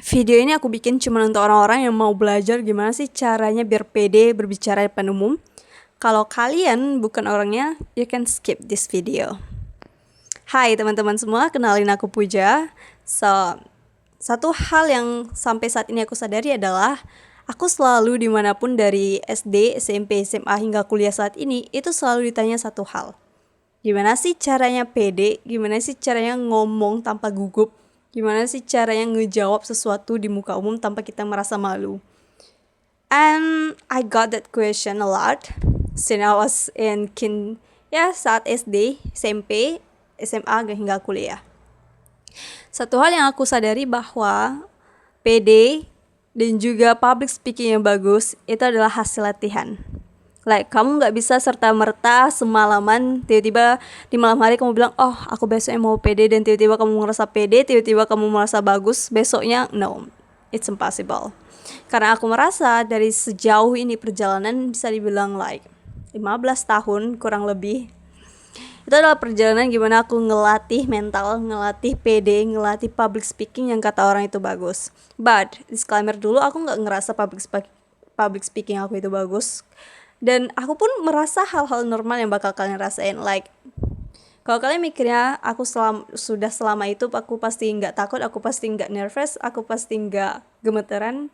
Video ini aku bikin cuma untuk orang-orang yang mau belajar gimana sih caranya biar pede berbicara di depan umum. Kalau kalian bukan orangnya, you can skip this video. Hai teman-teman semua, kenalin aku Puja. Satu hal yang sampai saat ini aku sadari adalah aku selalu dimanapun dari SD, SMP, SMA hingga kuliah saat ini, itu selalu ditanya satu hal. Gimana sih caranya pede? Gimana sih caranya ngomong tanpa gugup? Gimana sih caranya ngejawab sesuatu di muka umum tanpa kita merasa malu? And I got that question a lot since I was in saat SD, SMP, SMA hingga kuliah. Satu hal yang aku sadari bahwa PD dan juga public speaking yang bagus itu adalah hasil latihan. Like, kamu gak bisa serta-merta semalaman tiba-tiba di malam hari kamu bilang, oh aku besoknya mau pede, dan tiba-tiba kamu ngerasa pede, tiba-tiba kamu merasa bagus, besoknya no, it's impossible. Karena aku merasa dari sejauh ini perjalanan bisa dibilang like 15 tahun kurang lebih, itu adalah perjalanan gimana aku ngelatih mental, ngelatih pede, ngelatih public speaking yang kata orang itu bagus. But disclaimer dulu, aku gak ngerasa public speaking aku itu bagus. Dan aku pun merasa hal-hal normal yang bakal kalian rasain. Like, kalau kalian mikirnya aku sudah selama itu aku pasti nggak takut, aku pasti nggak nervous, aku pasti nggak gemeteran,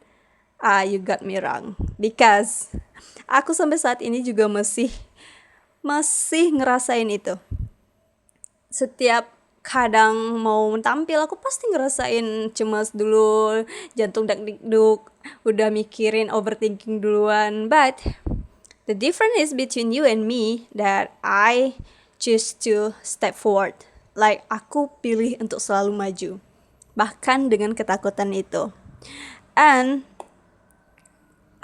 you got me wrong. Because aku sampai saat ini juga masih ngerasain itu. Setiap kadang mau tampil aku pasti ngerasain cemas dulu, jantung dak-dikduk, udah mikirin overthinking duluan. But the difference is between you and me that I choose to step forward. Like, aku pilih untuk selalu maju, bahkan dengan ketakutan itu. And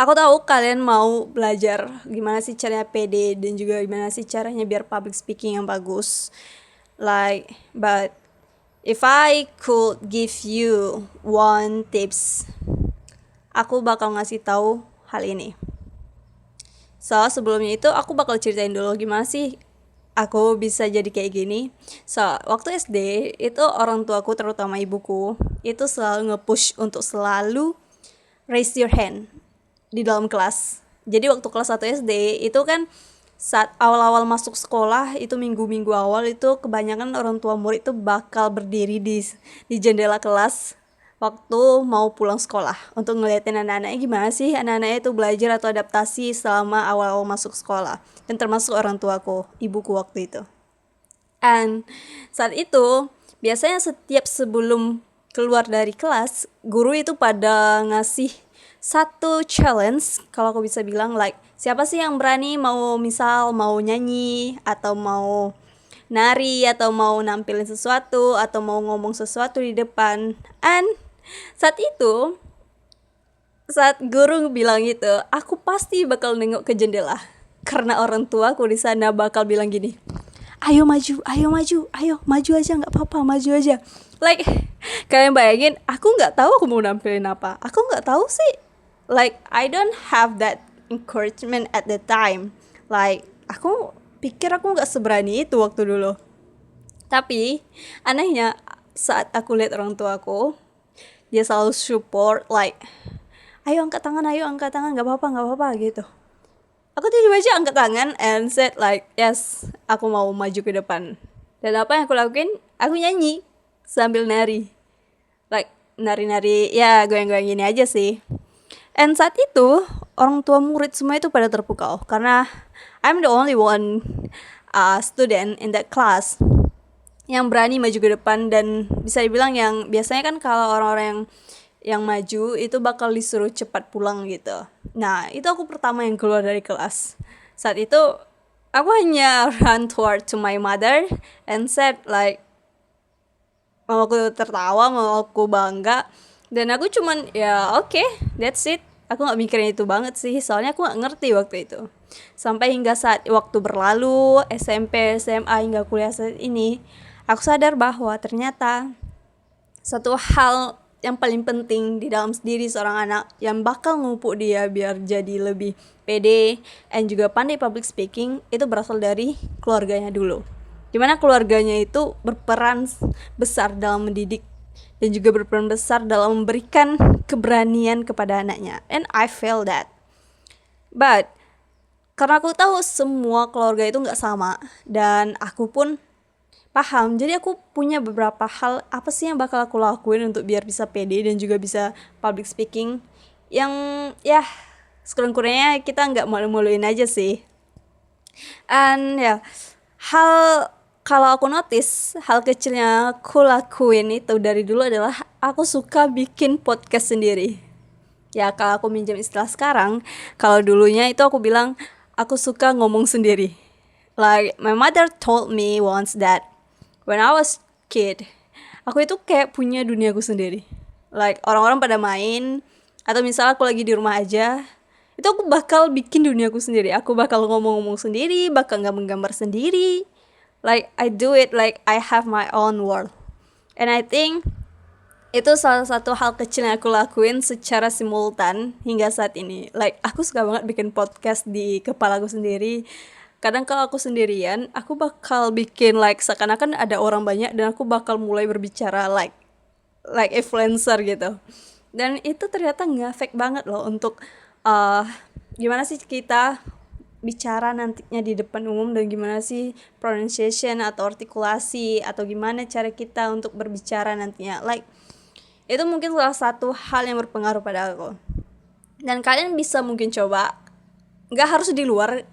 aku tahu kalian mau belajar gimana sih caranya pede dan juga gimana sih caranya biar public speaking yang bagus. Like, but if I could give you one tips, aku bakal ngasih tahu hal ini. So, sebelumnya itu aku bakal ceritain dulu gimana sih aku bisa jadi kayak gini. So, waktu SD itu orang tuaku, terutama ibuku, itu selalu nge-push untuk selalu raise your hand di dalam kelas. Jadi waktu kelas 1 SD itu kan saat awal-awal masuk sekolah, itu minggu-minggu awal itu kebanyakan orang tua murid itu bakal berdiri di jendela kelas waktu mau pulang sekolah untuk ngeliatin anak-anaknya gimana sih anak-anaknya itu belajar atau adaptasi selama awal-awal masuk sekolah, dan termasuk orang tuaku, ibuku waktu itu. And saat itu biasanya setiap sebelum keluar dari kelas, guru itu pada ngasih satu challenge, kalau aku bisa bilang, like, siapa sih yang berani mau nyanyi atau mau nari atau mau nampilin sesuatu atau mau ngomong sesuatu di depan. And saat guru bilang gitu, aku pasti bakal nengok ke jendela karena orang tuaku di sana bakal bilang gini, ayo maju aja, nggak apa-apa, maju aja. Like, kalian bayangin, aku nggak tahu aku mau nampilin apa, aku nggak tahu sih. Like, I don't have that encouragement at the time. Like, aku pikir aku nggak seberani itu waktu dulu. Tapi anehnya saat aku lihat orang tuaku, dia selalu support, like, ayo angkat tangan, nggak apa-apa gitu. Aku tiba-tiba aja angkat tangan and said like, yes, aku mau maju ke depan. Dan apa yang aku lakuin? Aku nyanyi sambil nari. Like, nari-nari, ya goyang-goyang gini aja sih. And saat itu, orang tua murid semua itu pada terpukau karena I'm the only one student in that class yang berani maju ke depan. Dan bisa dibilang yang biasanya kan kalau orang-orang yang maju itu bakal disuruh cepat pulang gitu. Nah, itu aku pertama yang keluar dari kelas. Saat itu aku hanya run toward to my mother and said like, mamaku tertawa, mamaku bangga, dan aku cuman ya okay, that's it. Aku gak mikirin itu banget sih, soalnya aku gak ngerti waktu itu. Sampai hingga saat waktu berlalu, SMP, SMA hingga kuliah saat ini, aku sadar bahwa ternyata satu hal yang paling penting di dalam diri seorang anak yang bakal ngupuk dia biar jadi lebih pede dan juga pandai public speaking, itu berasal dari keluarganya dulu. Dimana keluarganya itu berperan besar dalam mendidik dan juga berperan besar dalam memberikan keberanian kepada anaknya. And I feel that. But karena aku tahu semua keluarga itu nggak sama, dan aku pun paham, jadi aku punya beberapa hal apa sih yang bakal aku lakuin untuk biar bisa pede dan juga bisa public speaking, yang ya sekurang-kurangnya kita nggak malu-maluin aja sih. And ya, hal kalau aku notice hal kecilnya aku lakuin itu dari dulu adalah aku suka bikin podcast sendiri. Ya kalau aku minjem istilah sekarang, kalau dulunya itu aku bilang aku suka ngomong sendiri. Like my mother told me once that when I was kid, aku itu kayak punya duniaku sendiri. Like orang-orang pada main, atau misalnya aku lagi di rumah aja, itu aku bakal bikin duniaku sendiri. Aku bakal ngomong-ngomong sendiri, bakal nggambar sendiri. Like I do it like I have my own world. And I think itu salah satu hal kecil yang aku lakuin secara simultan hingga saat ini. Like aku suka banget bikin podcast di kepala aku sendiri. Kadang kalau aku sendirian, aku bakal bikin like seakan-akan ada orang banyak, dan aku bakal mulai berbicara like influencer gitu. Dan itu ternyata ngefek banget loh untuk gimana sih kita bicara nantinya di depan umum, dan gimana sih pronunciation atau artikulasi, atau gimana cara kita untuk berbicara nantinya. Like itu mungkin salah satu hal yang berpengaruh pada aku. Dan kalian bisa mungkin coba, nggak harus di luar,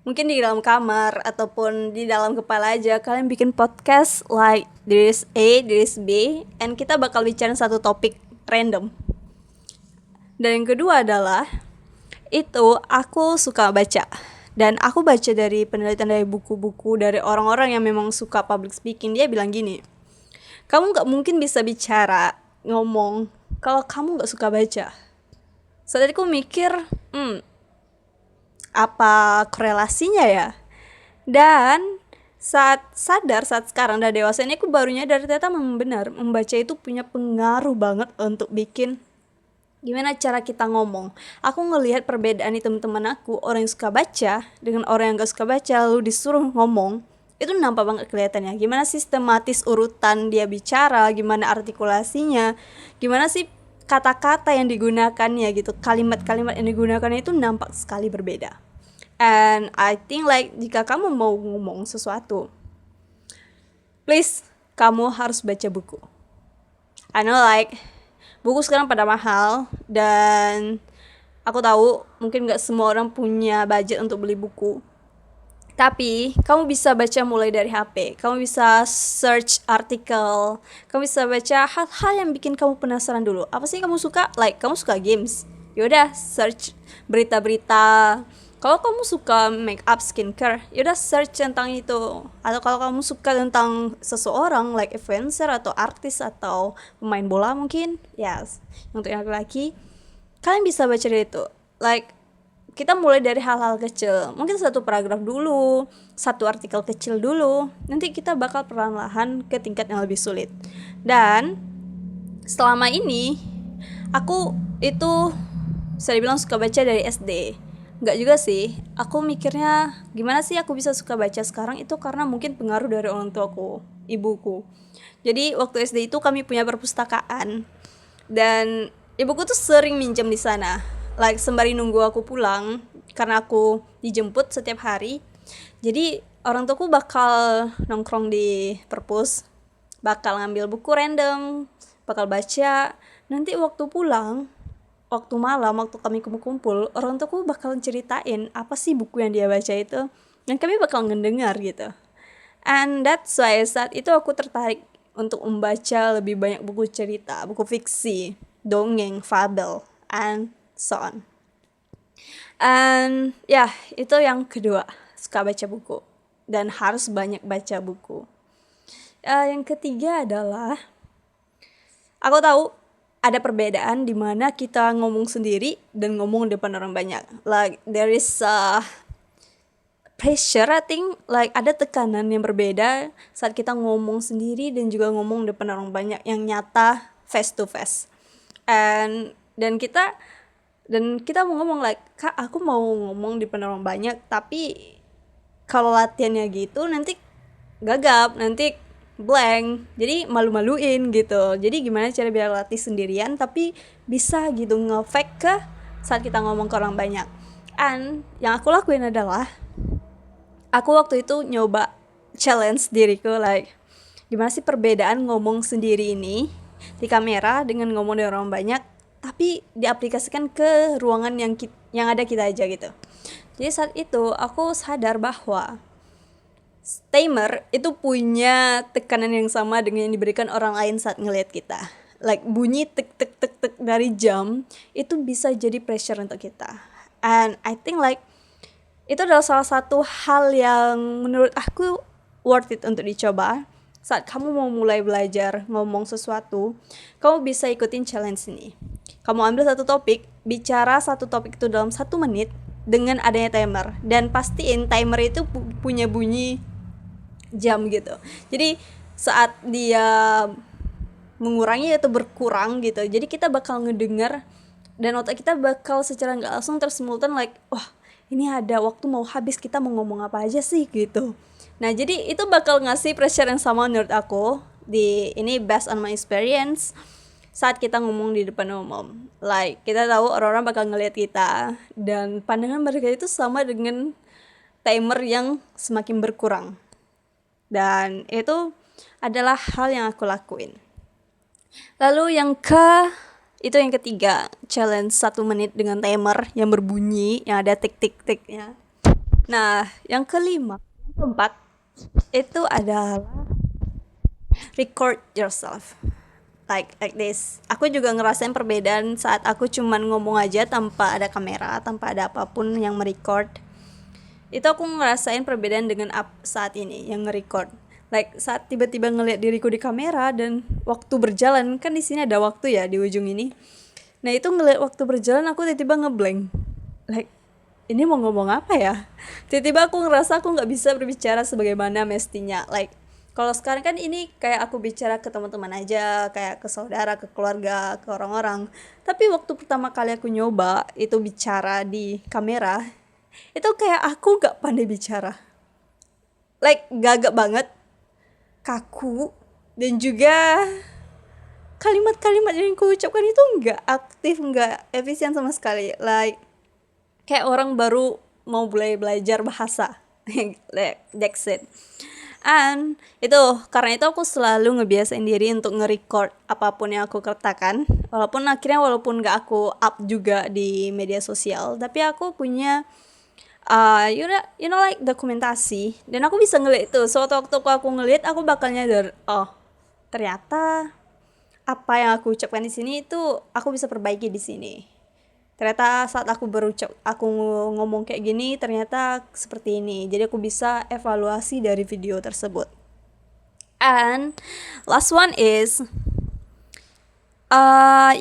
mungkin di dalam kamar ataupun di dalam kepala aja, kalian bikin podcast like there is A, there is B, and kita bakal bicara satu topik random. Dan yang kedua adalah itu aku suka baca, dan aku baca dari penelitian dari buku-buku dari orang-orang yang memang suka public speaking. Dia bilang gini, kamu nggak mungkin bisa bicara ngomong kalau kamu nggak suka baca. So tadi aku mikir, apa korelasinya ya? Dan saat sekarang udah dewasa ini, aku baru nyadar ternyata memang benar, membaca itu punya pengaruh banget untuk bikin gimana cara kita ngomong. Aku ngelihat perbedaan di teman-teman aku, orang yang suka baca dengan orang yang gak suka baca, lalu disuruh ngomong, itu nampak banget kelihatannya gimana sistematis urutan dia bicara, gimana artikulasinya, gimana sih kata-kata yang digunakannya gitu, kalimat-kalimat yang digunakannya itu nampak sekali berbeda. And I think like jika kamu mau ngomong sesuatu, please kamu harus baca buku. I know like buku sekarang pada mahal, dan aku tahu mungkin gak semua orang punya budget untuk beli buku. Tapi kamu bisa baca mulai dari HP, kamu bisa search artikel, kamu bisa baca hal-hal yang bikin kamu penasaran dulu. Apa sih kamu suka? Like kamu suka games, yaudah search berita-berita. Kalau kamu suka make up skincare, yaudah search tentang itu. Atau kalau kamu suka tentang seseorang like influencer atau artis atau pemain bola mungkin, yes, untuk yang laki-laki, kalian bisa baca dari itu. Like kita mulai dari hal-hal kecil, mungkin satu paragraf dulu, satu artikel kecil dulu, nanti kita bakal perlahan-lahan ke tingkat yang lebih sulit. Dan selama ini aku itu bisa dibilang suka baca dari SD. Enggak juga sih, aku mikirnya gimana sih aku bisa suka baca sekarang, itu karena mungkin pengaruh dari orang tuaku, ibuku. Jadi waktu SD itu kami punya perpustakaan, dan ibuku tuh sering minjem di sana. Like sembari nunggu aku pulang, karena aku dijemput setiap hari, jadi orang tuaku bakal nongkrong di perpus, bakal ngambil buku random, bakal baca. Nanti waktu pulang, waktu malam, waktu kami kumpul, orang tuaku bakal ceritain apa sih buku yang dia baca itu, dan kami bakal ngedengar gitu. And that's why saat itu aku tertarik untuk membaca lebih banyak buku cerita, buku fiksi, dongeng, fabel, and so on. And ya, itu yang kedua, suka baca buku dan harus banyak baca buku. Yang ketiga adalah aku tahu ada perbedaan di mana kita ngomong sendiri dan ngomong depan orang banyak. Like there is pressure, I think, like ada tekanan yang berbeda saat kita ngomong sendiri dan juga ngomong depan orang banyak yang nyata, face to face. Dan kita mau ngomong like, Kak, aku mau ngomong di depan orang banyak, tapi kalau latihannya gitu nanti gagap, nanti blank, jadi malu-maluin gitu. Jadi gimana cara biar latih sendirian tapi bisa gitu ngefake ke saat kita ngomong ke orang banyak. And yang aku lakuin adalah aku waktu itu nyoba challenge diriku, like gimana sih perbedaan ngomong sendiri ini di kamera dengan ngomong di orang banyak, tapi diaplikasikan ke ruangan yang ada kita aja gitu. Jadi saat itu aku sadar bahwa timer itu punya tekanan yang sama dengan yang diberikan orang lain saat ngelihat kita. Like bunyi tek tek tek tek dari jam itu bisa jadi pressure untuk kita. And I think like itu adalah salah satu hal yang menurut aku worth it untuk dicoba. Saat kamu mau mulai belajar ngomong sesuatu, kamu bisa ikutin challenge ini. Kamu ambil satu topik, bicara satu topik itu dalam 1 menit dengan adanya timer. Dan pastiin timer itu punya bunyi jam gitu. Jadi saat dia mengurangi atau berkurang gitu, jadi kita bakal ngedengar dan otak kita bakal secara nggak langsung tersimultan like, wah ini ada waktu mau habis, kita mau ngomong apa aja sih gitu. Nah jadi itu bakal ngasih pressure yang sama menurut aku. Di ini based on my experience saat kita ngomong di depan umum, like kita tahu orang-orang bakal ngelihat kita dan pandangan mereka itu sama dengan timer yang semakin berkurang. Dan itu adalah hal yang aku lakuin. Lalu yang ketiga, challenge 1 menit dengan timer yang berbunyi, yang ada tik-tik-tiknya. Nah, yang keempat, itu adalah record yourself. Like this. Aku juga ngerasain perbedaan saat aku cuman ngomong aja tanpa ada kamera, tanpa ada apapun yang merecord. Itu aku ngerasain perbedaan dengan saat ini yang nge-record. Like saat tiba-tiba ngeliat diriku di kamera dan waktu berjalan, kan di sini ada waktu ya di ujung ini. Nah itu ngeliat waktu berjalan aku tiba-tiba ngeblank. Like ini mau ngomong apa ya? Tiba-tiba aku ngerasa aku nggak bisa berbicara sebagaimana mestinya. Like kalau sekarang kan ini kayak aku bicara ke teman-teman aja, kayak ke saudara, ke keluarga, ke orang-orang. Tapi waktu pertama kali aku nyoba itu bicara di kamera, itu kayak aku gak pandai bicara. Like gagap banget, kaku, dan juga kalimat-kalimat yang aku ucapkan itu gak aktif, gak efisien sama sekali. Like kayak orang baru mau mulai belajar bahasa. That's it. And itu karena itu aku selalu ngebiasain diri untuk nge-record apapun yang aku katakan, walaupun gak aku up juga di media sosial, tapi aku punya you know like dokumentasi, dan aku bisa ngeliat itu. Suatu waktu aku ngeliat, aku bakal nyadar, oh ternyata apa yang aku ucapkan di sini itu aku bisa perbaiki di sini. Ternyata saat aku ngomong kayak gini ternyata seperti ini. Jadi aku bisa evaluasi dari video tersebut. And last one is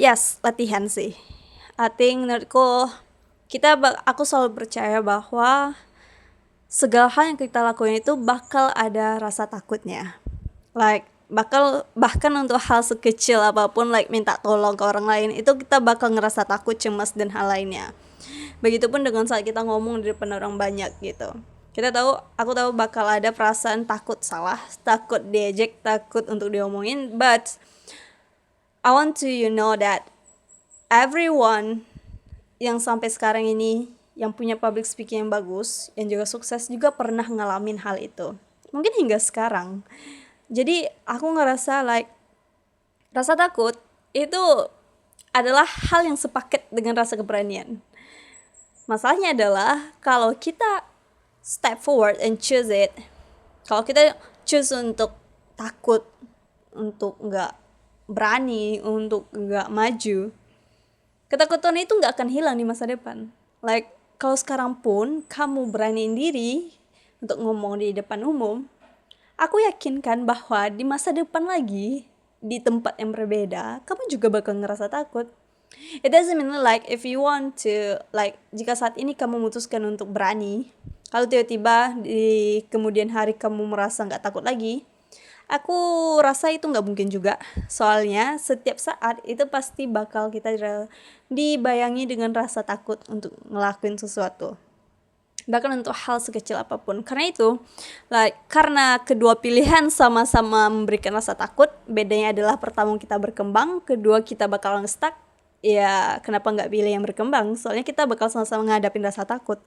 yes, latihan sih. I think menurutku aku selalu percaya bahwa segala hal yang kita lakuin itu bakal ada rasa takutnya. Like bahkan untuk hal sekecil apapun, like minta tolong ke orang lain, itu kita bakal ngerasa takut, cemas, dan hal lainnya. Begitupun dengan saat kita ngomong di depan orang banyak gitu. Aku tahu bakal ada perasaan takut salah, takut diejek, takut untuk diomongin, but I want to know that everyone yang sampai sekarang ini yang punya public speaking yang bagus, yang juga sukses, juga pernah ngalamin hal itu. Mungkin hingga sekarang. Jadi aku ngerasa like rasa takut itu adalah hal yang sepaket dengan rasa keberanian. Masalahnya adalah kalau kita step forward and choose it, kalau kita choose untuk takut, untuk nggak berani, untuk nggak maju, ketakutan itu nggak akan hilang di masa depan. Like kalau sekarang pun kamu beraniin diri untuk ngomong di depan umum, aku yakinkan bahwa di masa depan lagi, di tempat yang berbeda, kamu juga bakal ngerasa takut. It doesn't mean like if you want to, like jika saat ini kamu memutuskan untuk berani, kalau tiba-tiba di kemudian hari kamu merasa gak takut lagi, aku rasa itu gak mungkin juga. Soalnya setiap saat itu pasti bakal kita dibayangi dengan rasa takut untuk ngelakuin sesuatu. bahkan untuk hal sekecil apapun. Karena itu, karena kedua pilihan sama-sama memberikan rasa takut, bedanya adalah pertama kita berkembang, kedua kita bakalan stuck. Ya kenapa nggak pilih yang berkembang, soalnya kita bakal sama-sama ngadapin rasa takut.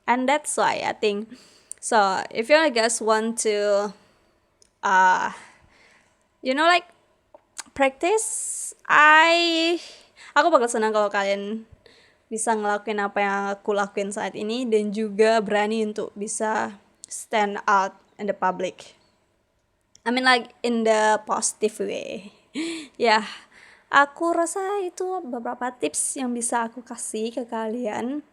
And that's why I think, so if you guys want to like practice, aku bakal senang kalau kalian bisa ngelakuin apa yang aku lakuin saat ini, dan juga berani untuk bisa stand out in the public. I mean like in the positive way. Ya, aku rasa itu beberapa tips yang bisa aku kasih ke kalian.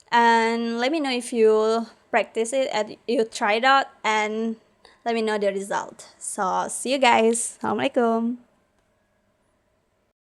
And let me know if you practice it and you try it out, and let me know the result. So see you guys. Assalamualaikum.